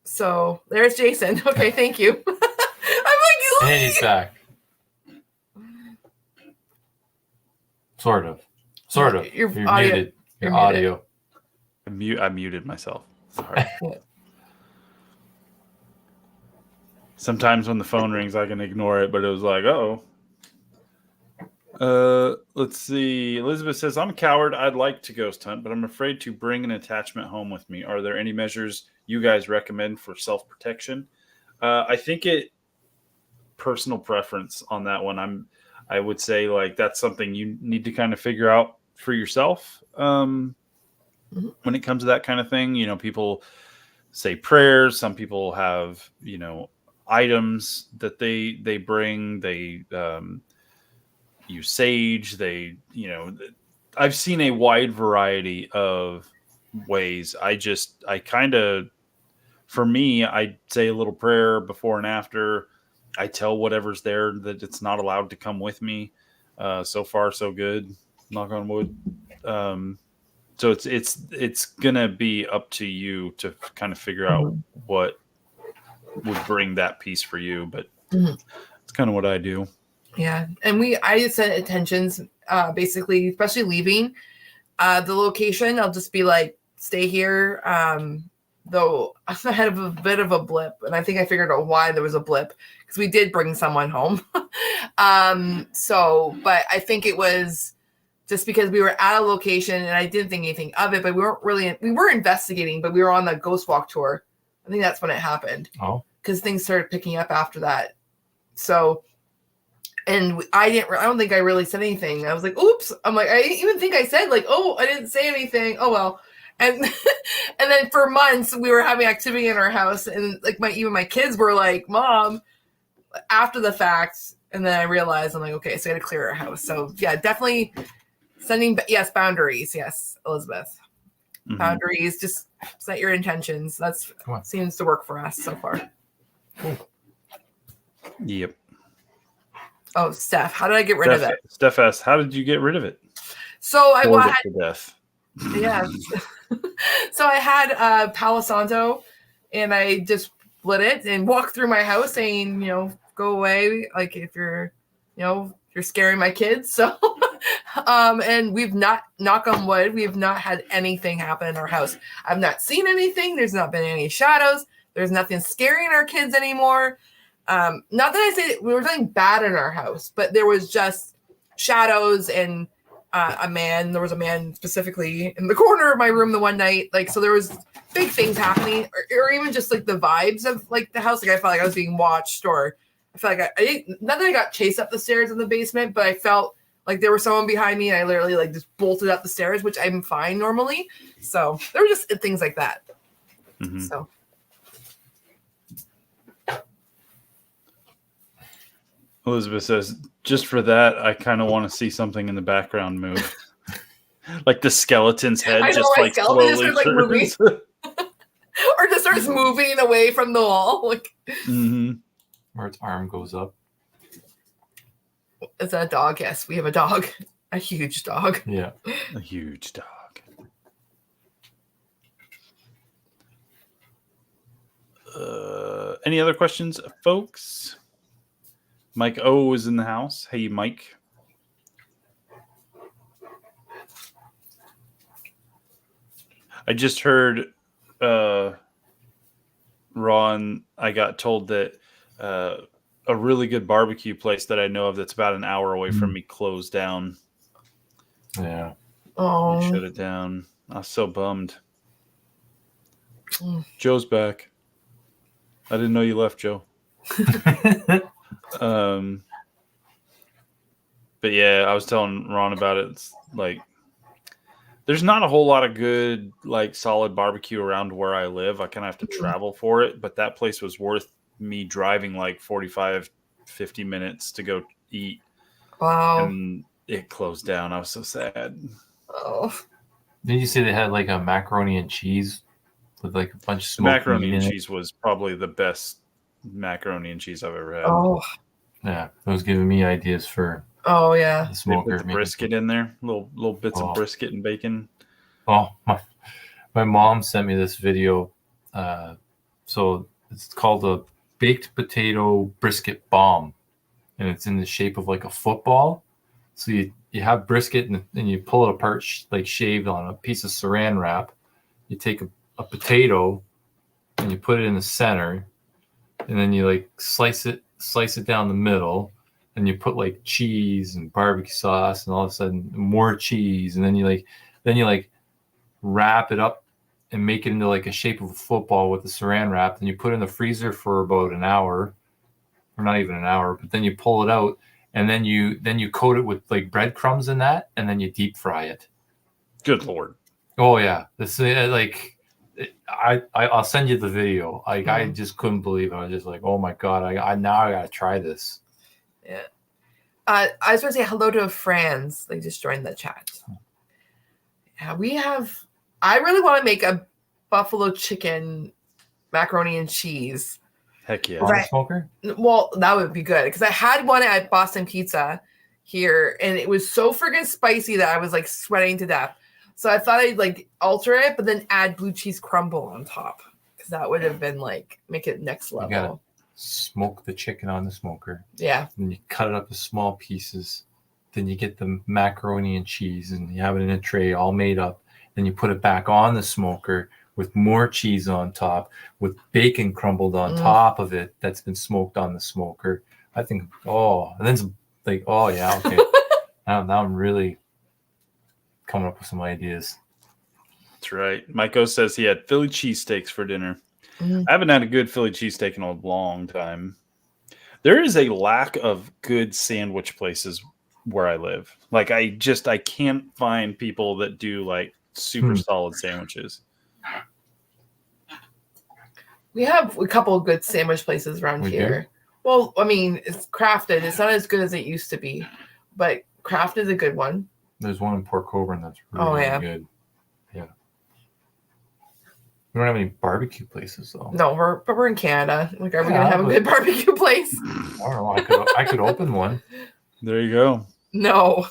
So there's Jason. Okay, thank you. I'm like, and he's back. Sort of. You're muted. Your audio. I muted myself. Sorry. Sometimes when the phone rings, I can ignore it, but it was like, let's see. Elizabeth says, I'm a coward. I'd like to ghost hunt, but I'm afraid to bring an attachment home with me. Are there any measures you guys recommend for self-protection? I think personal preference on that one. I would say like that's something you need to kind of figure out for yourself. When it comes to that kind of thing, people say prayers. Some people have, items that they bring. They use sage. I've seen a wide variety of ways. For me, I say a little prayer before and after. I tell whatever's there that it's not allowed to come with me. So far, so good. Knock on wood. So it's gonna be up to you to kind of figure out what would bring that peace for you. But it's kind of what I do. Yeah, and I set intentions, basically, especially leaving the location. I'll just be like, stay here. Though I had a bit of a blip, and I think I figured out why there was a blip, because we did bring someone home. But I think it was just because we were at a location and I didn't think anything of it, but we were investigating, but we were on the ghost walk tour. I think that's when it happened. Oh, because things started picking up after that. So, and I don't think I really said anything. I was like, oops. I'm like, I didn't even think I said like, oh, I didn't say anything. Oh, well. And then for months we were having activity in our house, and like even my kids were like, Mom, after the fact. And then I realized, I'm like, okay, so I got to clear our house. So yeah, definitely boundaries. Yes, Elizabeth. Mm-hmm. Boundaries, just set your intentions. That's seems to work for us so far. Cool. Yep. Oh, Steph, how did I get rid of it? Steph asked, how did you get rid of it? So I had to death. Yeah. So I had Palo Santo, and I just lit it and walked through my house saying, go away. Like if you're scaring my kids. So, and we've not, knock on wood, we have not had anything happen in our house. I've not seen anything. There's not been any shadows. There's nothing scaring our kids anymore. Not that I say we were doing bad in our house, but there was just shadows and there was a man specifically in the corner of my room the one night. Like, so there was big things happening, or even just like the vibes of like the house. Like I felt like I was being watched, or I felt like I didn't, not that I got chased up the stairs in the basement, but I felt like there was someone behind me, and I literally like just bolted up the stairs, which I'm fine normally. So there were just things like that. Mm-hmm. So. Elizabeth says, just for that, I kind of want to see something in the background move. Like the skeleton's head I know, just my like skeleton just slowly starts, like, moving. turns. Or just starts moving away from the wall. Like, Or its arm goes up. is that a dog? Yes, we have a dog. A huge dog. Yeah. A huge dog. Any other questions, folks? Mike O is in the house. Hey, Mike. I just heard Ron, I got told that a really good barbecue place that I know of that's about an hour away from me closed down. Yeah. Oh. They shut it down. I was so bummed. Joe's back. I didn't know you left, Joe. But yeah, I was telling Ron about it. It's like there's not a whole lot of good, like, solid barbecue around where I live. I kind of have to travel for it, but that place was worth me driving like 45, 50 minutes to go eat. Wow. And it closed down. I was so sad. Oh. Did you say they had like a macaroni and cheese with like a bunch of The smoked macaroni meat and in cheese was probably the best macaroni and cheese I've ever had. Oh. Yeah, it was giving me ideas for Oh, yeah. the They smoker. put the brisket in there, little bits of brisket and bacon. Oh, my mom sent me this video. So it's called a baked potato brisket bomb, and it's in the shape of like a football. So you have brisket and you pull it apart like shaved on a piece of saran wrap. You take a potato and you put it in the center, and then you like slice it down the middle, and you put like cheese and barbecue sauce, and all of a sudden more cheese, and then you wrap it up and make it into like a shape of a football with the saran wrap. Then you put it in the freezer for about an hour, or not even an hour, but then you pull it out, and then you coat it with like breadcrumbs in that, and then you deep fry it. Good Lord. Oh yeah, this like I'll send you the video. Like I just couldn't believe it. I was just like, oh my god, I now I gotta try this. Yeah. I just want to say hello to Franz. They just joined the chat. Yeah, I really want to make a buffalo chicken macaroni and cheese. Heck yeah. On the smoker? Well, that would be good because I had one at Boston Pizza here, and it was so friggin' spicy that I was like sweating to death. So I thought I'd like alter it, but then add blue cheese crumble on top because that would have been like make it next level. You gotta smoke the chicken on the smoker. Yeah. And you cut it up to small pieces. Then you get the macaroni and cheese, and you have it in a tray all made up. Then you put it back on the smoker with more cheese on top, with bacon crumbled on top of it that's been smoked on the smoker. I think, and then some, like, oh yeah, okay. now I'm really coming up with some ideas. That's right. Mike O says he had Philly cheesesteaks for dinner. I haven't had a good Philly cheesesteak in a long time. There is a lack of good sandwich places where I live. Like I can't find people that do like super solid sandwiches. We have a couple of good sandwich places around here. Do? Well, I mean, it's Crafted. It's not as good as it used to be, but Crafted is a good one. There's one in Port Colborne that's really good. Yeah. We don't have any barbecue places though. No, we're in Canada. Like, are we gonna have a good barbecue place? I don't know. I could open one. There you go. No.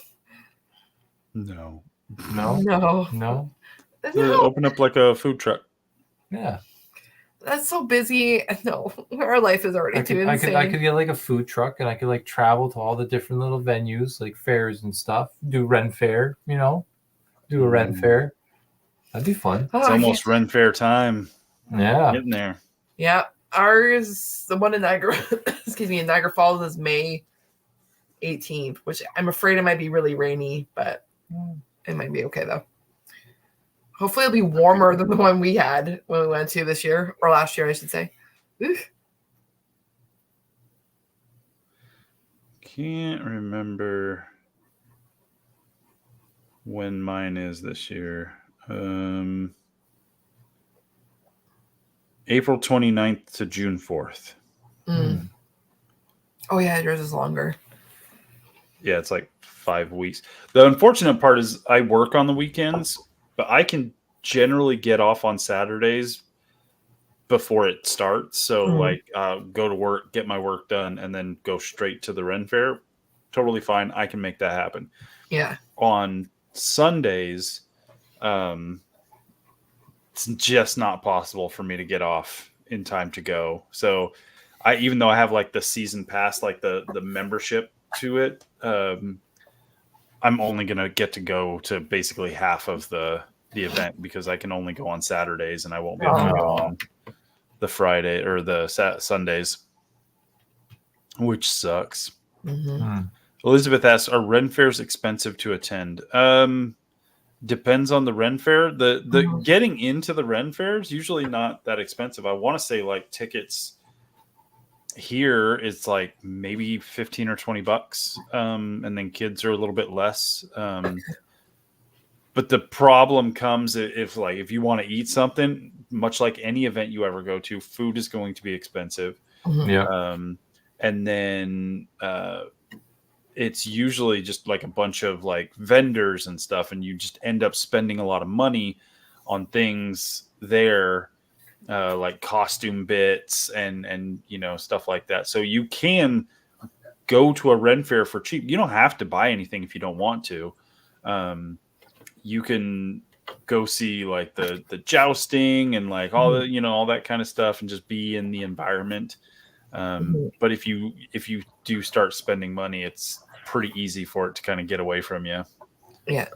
Open up like a food truck. Yeah. That's so busy. No, our life is already too insane. I could get like a food truck, and I could like travel to all the different little venues, like fairs and stuff. Do Ren Fair, do a Ren Fair. That'd be fun. It's almost Ren Fair time. Yeah. Getting there. Yeah. Ours, the one in Niagara, in Niagara Falls is May 18th, which I'm afraid it might be really rainy, but it might be okay though. Hopefully it'll be warmer than the one we had when we went to this year, or last year, I should say. Oof. Can't remember when mine is this year. April 29th to June 4th. Oh yeah, yours is longer. Yeah, it's like 5 weeks. The unfortunate part is I work on the weekends, but I can generally get off on Saturdays before it starts. So like go to work, get my work done, and then go straight to the Ren Fair. Totally fine. I can make that happen. Yeah. On Sundays, it's just not possible for me to get off in time to go. So even though I have like the season pass, like the membership to it, I'm only going to get to go to basically half of the event because I can only go on Saturdays and I won't be able to go on the Friday or the Sundays, which sucks. Elizabeth asks, are Ren fairs expensive to attend? Depends on the Ren fair. The getting into the Ren fair is usually not that expensive. I want to say like tickets here it's like maybe 15 or 20 bucks. And then kids are a little bit less. But the problem comes if you want to eat something, much like any event you ever go to, food is going to be expensive. Yeah. And then it's usually just like a bunch of like vendors and stuff, and you just end up spending a lot of money on things there, like costume bits and stuff like that. So you can go to a Ren fair for cheap. You don't have to buy anything if you don't want to. You can go see like the jousting and like all the all that kind of stuff and just be in the environment. But if you do start spending money, it's pretty easy for it to kind of get away from you. Yeah.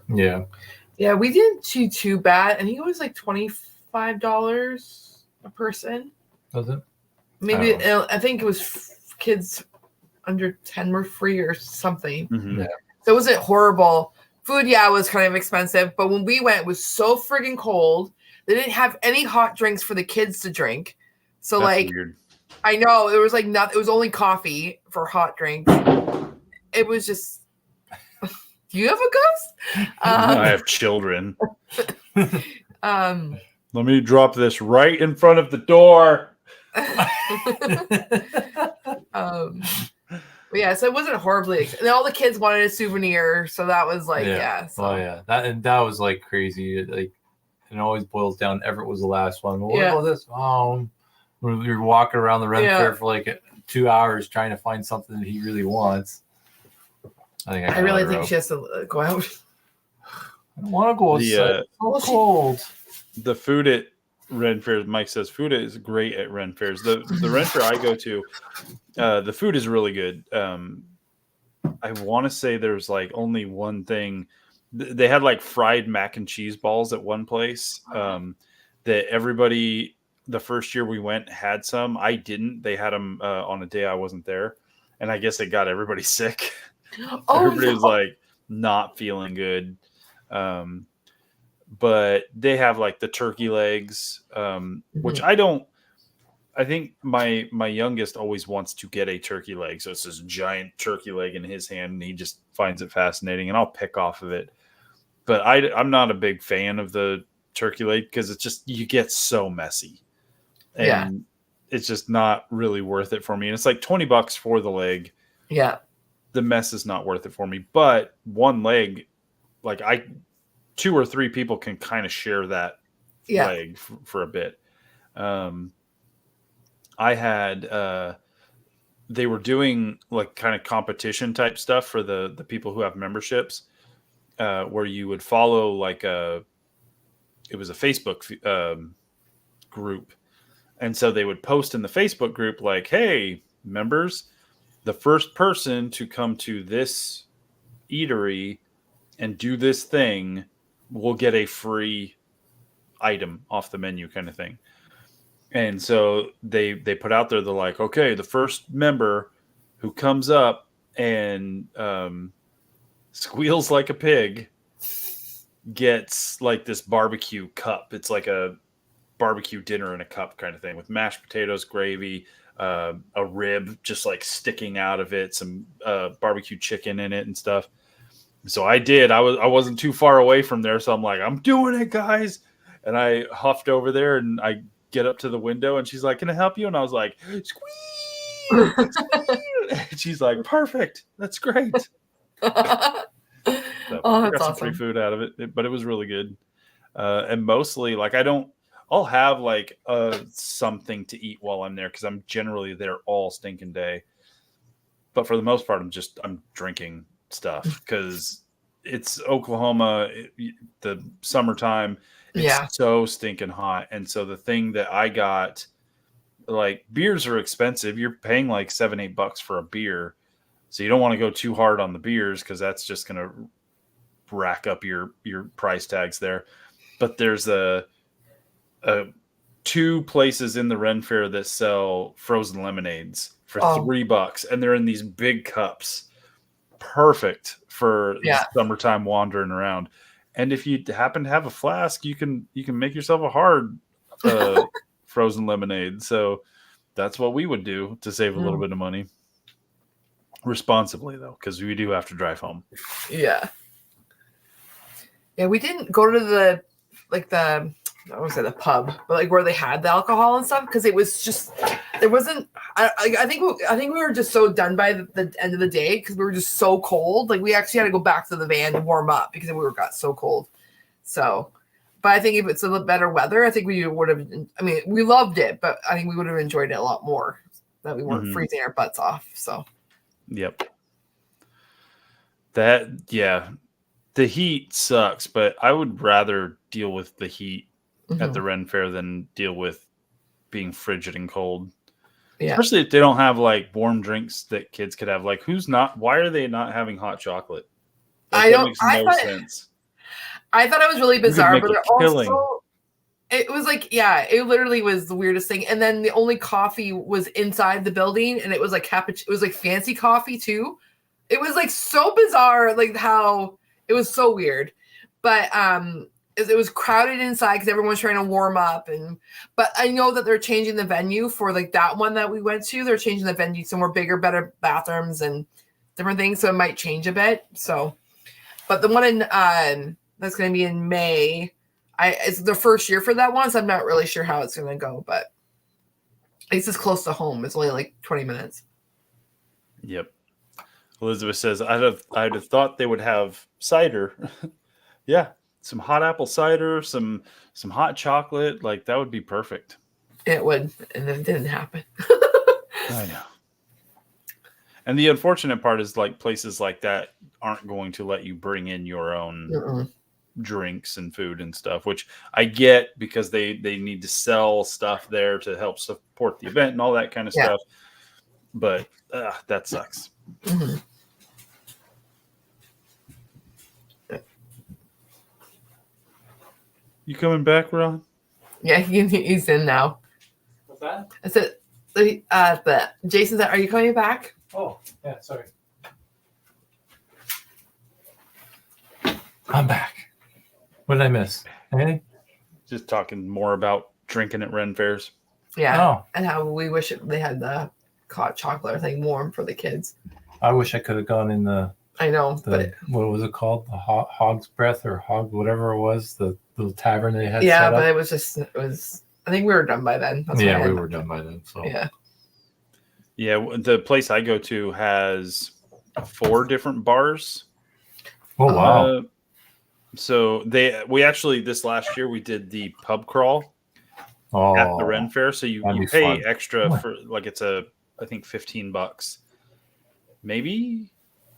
We didn't do too bad. I think it was like $25 a person. Was it? Maybe I think it was kids under 10 were free or something. Yeah. So it wasn't horrible. Food, was kind of expensive, but when we went, it was so friggin' cold. They didn't have any hot drinks for the kids to drink. So that's weird. I know it was like nothing. It was only coffee for hot drinks. It was just. Do you have a ghost? I have children. Let me drop this right in front of the door. So it wasn't horribly. And all the kids wanted a souvenir, so that was like, So. Oh yeah, that was like crazy. Like it always boils down. Everett was the last one. What about this? You're walking around the Ren fair for like 2 hours trying to find something that he really wants. I really think she has to go out. I don't want to go outside. It's so cold. The food at Ren fairs, Mike says, food is great at Ren fairs. The Ren fair I go to, the food is really good. I want to say there's like only one thing. They had like fried mac and cheese balls at one place that everybody, the first year we went, had some. I didn't. They had them on a day I wasn't there. And I guess it got everybody sick. Everybody was like not feeling good. But they have like the turkey legs, which I think my youngest always wants to get a turkey leg. So it's this giant turkey leg in his hand and he just finds it fascinating and I'll pick off of it. But I'm not a big fan of the turkey leg because it's just, you get so messy and it's just not really worth it for me. And it's like $20 for the leg. Yeah. The mess is not worth it for me, but one leg, like 2 or 3 people can kind of share that leg for a bit. I had, they were doing like kind of competition type stuff for the people who have memberships, where you would follow like it was a Facebook group. And so they would post in the Facebook group like, hey, members, the first person to come to this eatery and do this thing will get a free item off the menu kind of thing. And so they put out there, they're like, okay, the first member who comes up and squeals like a pig gets like this barbecue cup. It's like a barbecue dinner in a cup kind of thing with mashed potatoes, gravy, a rib just like sticking out of it, some barbecue chicken in it and stuff. So I did. I wasn't too far away from there, so I'm like, I'm doing it, guys. And I huffed over there and I get up to the window and she's like, can I help you? And I was like, squeeze! And she's like, perfect. That's great. So Oh, I that's got some free awesome. food out of it, but it was really good. And mostly, like, I'll have like something to eat while I'm there because I'm generally there all stinking day. But for the most part, I'm drinking stuff because it's Oklahoma, the summertime. It's Yeah. so stinking hot, and so the thing that I got, like, beers are expensive. You're paying like $7-8 for a beer, so you don't want to go too hard on the beers because that's just going to rack up your price tags there. But there's a two places in the Ren Fair that sell frozen lemonades for $3, and they're in these big cups, perfect for Yeah. summertime wandering around. And if you happen to have a flask, you can make yourself a hard frozen lemonade. So that's what we would do to save a little bit of money, responsibly though, because we do have to drive home. Yeah. Yeah, we didn't go to the I won't say the pub, but like where they had the alcohol and stuff because it was just there wasn't. I think we were just so done by the end of the day because we were just so cold. Like we actually had to go back to the van to warm up because got so cold. So, but I think if it's a little better weather, I think we would have. I mean, we loved it, but I think we would have enjoyed it a lot more that we weren't freezing our butts off. So. Yep. The heat sucks, but I would rather deal with the heat at the Ren Fair than deal with being frigid and cold. Yeah. Especially if they don't have like warm drinks that kids could have. Like, why are they not having hot chocolate? Like, that makes no sense. I thought it was really bizarre, but also it was like, yeah, it literally was the weirdest thing. And then the only coffee was inside the building, and it was like cappuccino. It was like fancy coffee too. It was like so bizarre, like how it was so weird. But it was crowded inside because everyone's trying to warm up. But I know that they're changing the venue for like that one that we went to. They're changing the venue to more bigger, better bathrooms and different things, so it might change a bit. So, but the one in that's going to be in May. It's the first year for that one, so I'm not really sure how it's going to go. But at least it's close to home. It's only like 20 minutes. Yep. Elizabeth says, I'd have thought they would have cider. Yeah, some hot apple cider, some hot chocolate. Like, that would be perfect. It would, and it didn't happen. I know. And the unfortunate part is, like, places like that aren't going to let you bring in your own drinks and food and stuff, which I get because they need to sell stuff there to help support the event and all that kind of stuff. But that sucks. Mm-hmm. You coming back, Ron? Yeah, he's in now. What's that? I said, but Jason said, "Are you coming back?" Oh, yeah. Sorry. I'm back. What did I miss? Anything? Just talking more about drinking at Ren Fairs. Yeah, and how we wish they had the hot chocolate thing warm for the kids. I wish I could have gone in the. I know, but what was it called? The Hog's Breath or Hog, whatever it was, the little tavern they had. Yeah, but it was. I think we were done by then. That's we were done by then. So yeah. The place I go to has 4 different bars. Oh wow! So we actually this last year we did the pub crawl at the Ren Fair. So you pay extra for, like, it's I think $15. Maybe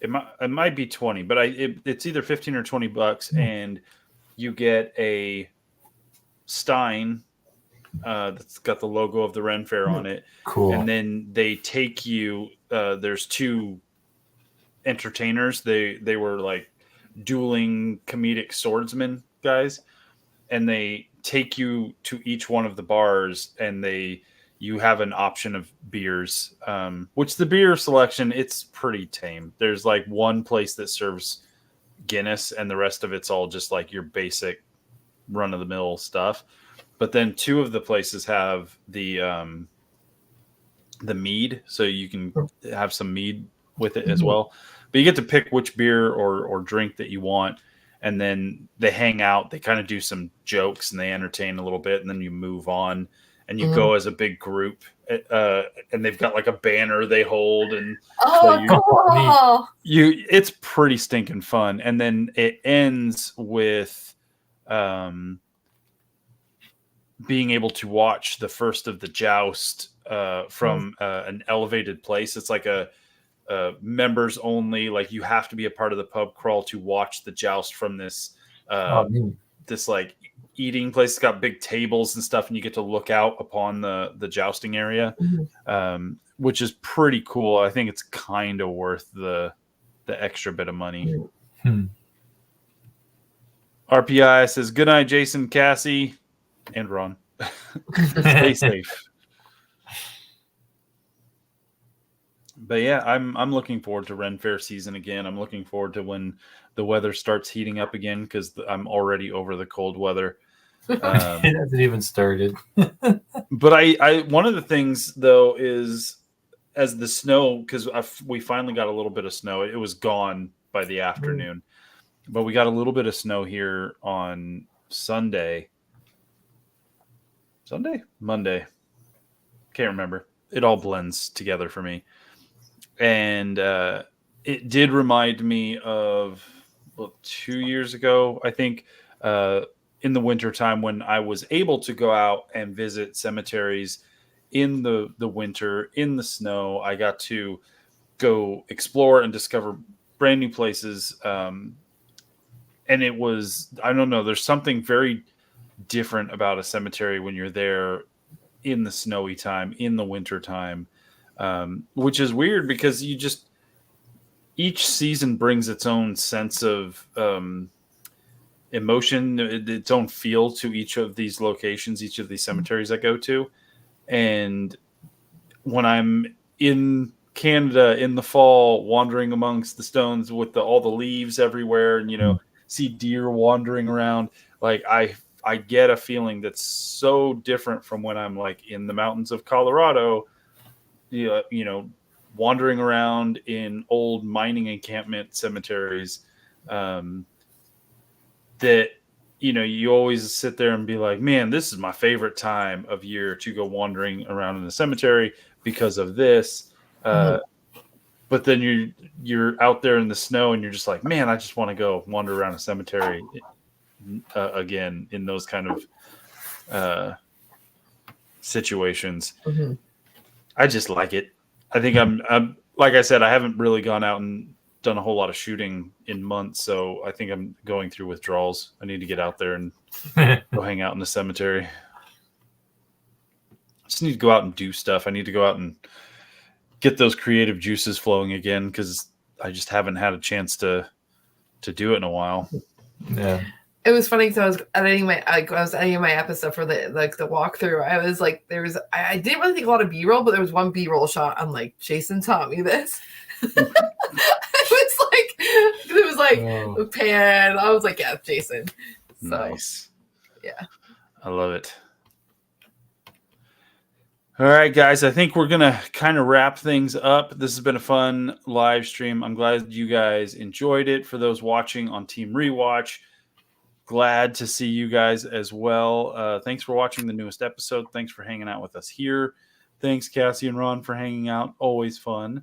it might be 20, but it's either 15 or $20, and you get a stein that's got the logo of the Ren Fair on it. Cool. And then they take you. There's 2 entertainers. They were like dueling comedic swordsman guys, and they take you to each one of the bars, and you have an option of beers, which the beer selection, it's pretty tame. There's like one place that serves Guinness, and the rest of it's all just like your basic run-of-the-mill stuff. But then 2 of the places have the mead, so you can have some mead with it as well. But you get to pick which beer or drink that you want, and then they hang out. They kind of do some jokes, and they entertain a little bit, and then you move on. And you go as a big group and they've got like a banner they hold, and Oh, cool. it's pretty stinking fun. And then it ends with being able to watch the first of the joust from an elevated place. It's like a members only, like you have to be a part of the pub crawl to watch the joust from this this like eating place. It's got big tables and stuff, and you get to look out upon the jousting area, which is pretty cool. I think it's kind of worth the extra bit of money. RPI says, good night, Jason, Cassie, and Ron. Stay safe. But yeah, I'm looking forward to Ren Fair season again. I'm looking forward to when the weather starts heating up again, because I'm already over the cold weather. It hasn't even started. But I one of the things though is, as the snow, because we finally got a little bit of snow. It was gone by the afternoon, but we got a little bit of snow here on Monday. Can't remember. It all blends together for me. And it did remind me of 2 years ago, I think, in the wintertime, when I was able to go out and visit cemeteries in the winter, in the snow. I got to go explore and discover brand new places. And it was, I don't know, there's something very different about a cemetery when you're there in the snowy time, in the winter time. Which is weird, because each season brings its own sense of emotion, its own feel to each of these locations, each of these cemeteries I go to. And when I'm in Canada in the fall, wandering amongst the stones with all the leaves everywhere, and see deer wandering around, like I get a feeling that's so different from when I'm like in the mountains of Colorado, wandering around in old mining encampment cemeteries, that, you always sit there and be like, man, this is my favorite time of year to go wandering around in the cemetery because of this. But then you're out there in the snow and you're just like, man, I just want to go wander around a cemetery again in those kind of situations. I just like it. I think I'm like I said, I haven't really gone out and done a whole lot of shooting in months, so I think I'm going through withdrawals. I need to get out there and go hang out in the cemetery. I just need to go out and do stuff. I need to go out and get those creative juices flowing again, because I just haven't had a chance to do it in a while. Yeah. It was funny because I was editing my episode for the walkthrough. I was like, I didn't really think a lot of B-roll, but there was one B-roll shot. I'm like, Jason taught me this. It was like a pan. I was like, yeah, Jason. So, nice. Yeah. I love it. All right, guys, I think we're going to kind of wrap things up. This has been a fun live stream. I'm glad you guys enjoyed it. For those watching on Team Rewatch, glad to see you guys as well. Thanks for watching the newest episode. Thanks for hanging out with us here. Thanks, Cassie and Ron, for hanging out. Always fun.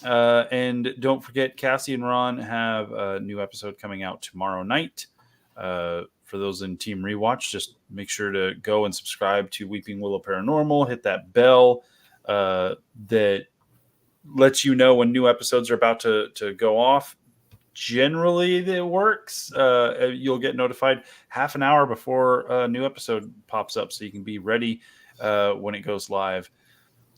And don't forget, Cassie and Ron have a new episode coming out tomorrow night. For those in Team Rewatch, just make sure to go and subscribe to Weeping Willow Paranormal. Hit that bell that lets you know when new episodes are about to go off. Generally, it works. You'll get notified half an hour before a new episode pops up, so you can be ready when it goes live.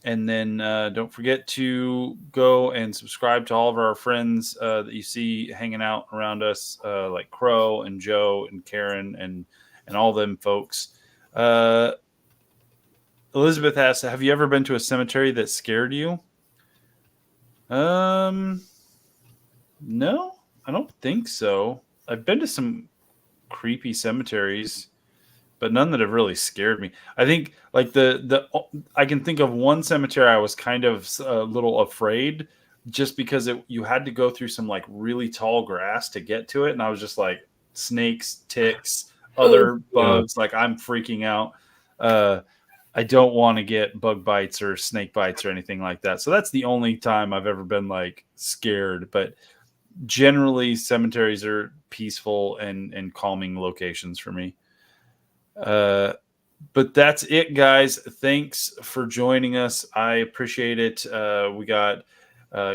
And then don't forget to go and subscribe to all of our friends that you see hanging out around us, like Crow and Joe and Karen and all them folks. Elizabeth asks, have you ever been to a cemetery that scared you? No, I don't think so. I've been to some creepy cemeteries, but none that have really scared me. I think like I can think of one cemetery I was kind of a little afraid, just because you had to go through some like really tall grass to get to it. And I was just like, snakes, ticks, other bugs, like I'm freaking out. I don't want to get bug bites or snake bites or anything like that. So that's the only time I've ever been like scared. But generally, cemeteries are peaceful and calming locations for me. But that's it, guys. Thanks for joining us. I appreciate it. We got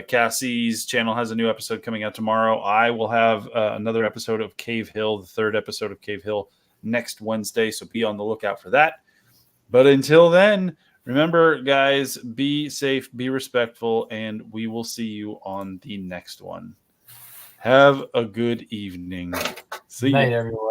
Cassie's channel has a new episode coming out tomorrow. I will have another episode of Cave Hill, the third episode of Cave Hill, next Wednesday. So be on the lookout for that. But until then, remember, guys, be safe, be respectful, and we will see you on the next one. Have a good evening. See you. Night, everyone.